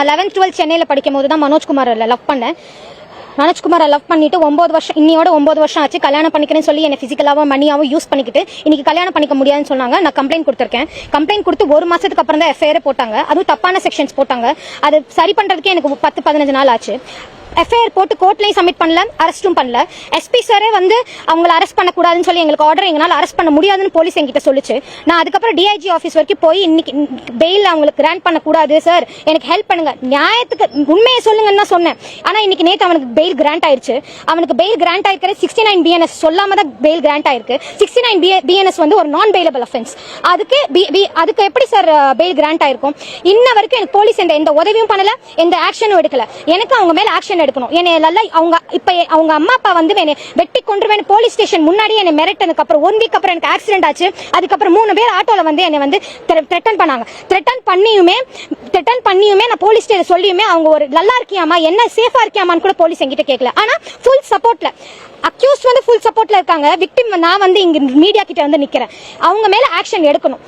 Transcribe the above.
11th 12th சென்னையில படிக்கும் போது தான் மனோஜ்குமார் லவ் பண்ணேன். மனோஜ்குமாரை லவ் பண்ணிட்டு 9 வருஷம், இன்னையோட 9 வருஷம் ஆச்சு. கல்யாணம் பண்ணிக்கிறேன்னு சொல்லி என்ன பிசிக்கலாவும் மணியாவும் யூஸ் பண்ணிக்கிட்டு இன்னைக்கு கல்யாணம் பண்ணிக்க முடியாதுன்னு சொன்னாங்க. நான் கம்ப்ளைண்ட் கொடுத்துருக்கேன். கம்ப்ளைண்ட் கொடுத்து 1 மாசத்துக்கு அப்புறம் தான் எஃப்ஐஆர் போட்டாங்க. அதுவும் தப்பான செக்ஷன்ஸ் போட்டாங்க. அது சரி பண்றதுக்கே எனக்கு 10-15 நாள் ஆச்சு. எஃப்ஐஆர் போட்டு கோர்ட்லயும் சப்மிட் பண்ணல, அரெஸ்டும் பண்ணல. எஸ்பி சாரே வந்து அவங்களை அரெஸ்ட் பண்ணக்கூடாதுன்னு சொல்லி எங்களுக்கு ஆர்டர், எங்களால் அரெஸ்ட் பண்ண முடியாதுன்னு போலீஸ் என்கிட்ட சொல்லிச்சு. நான் அதுக்கப்புறம் டிஐஜி ஆஃபீஸ் வரைக்கும் போய் இன்னைக்கு பெயில் அவங்களுக்கு கிராண்ட் பண்ணக்கூடாது சார், எனக்கு ஹெல்ப் பண்ணுங்க, நியாயத்துக்கு உண்மையை சொல்லுங்கன்னு தான் சொன்னேன். ஆனா இன்னைக்கு நேற்று அவனுக்கு பெயில் கிராண்ட் ஆயிருச்சு. அவனுக்கு பெயில் கிராண்ட் ஆயிருக்கிற 69 BNS சொல்லாம தான் பெயில் கிராண்ட் ஆயிருக்கு. 69 BNS வந்து ஒரு நான் பெயிலபிள் அஃபென்ஸ். அதுக்கு எப்படி சார் பெயில் கிராண்ட் ஆயிருக்கும்? இன்ன வரைக்கும் எனக்கு போலீஸ் எந்த உதவியும் பண்ணல, எந்த ஆக்ஷனும் எடுக்கல. எனக்கு அவங்க மேல ஆக்ஷன் எடுக்கணும். அவங்க அம்மா அப்பா வந்து வெட்டி கொன்றுவேன் போலீஸ் ஸ்டேஷன் முன்னாடி என்னை மிரட்டதுக்கு அப்புறம் 1 வீக் அப்புறம் எனக்கு ஆக்சிடென்ட் ஆச்சு. அதுக்கப்புறம் 3 பேர் ஆட்டோல வந்து என்னை வந்து த்ரெட்டன் பண்ணாங்க. த்ரெட்டன் பண்ணியுமே நான் போலீஸ் ஸ்டேஷன் சொல்லியுமே அவங்க ஒரு நல்லா இருக்கியாமா, என்ன சேஃபா இருக்கியாமான்னு கூட போலீஸ் என்கிட்ட கேட்கல. ஆனா ஃபுல் சப்போர்ட்ல அக்யூஸ்ட் வந்து ஃபுல் சப்போர்ட்ல இருக்காங்க. விக்டிம் நான் வந்து இங்க மீடியா கிட்ட வந்து நிக்கிறேன். அவங்க மேல ஆக்ஷன் எடுக்கணும்.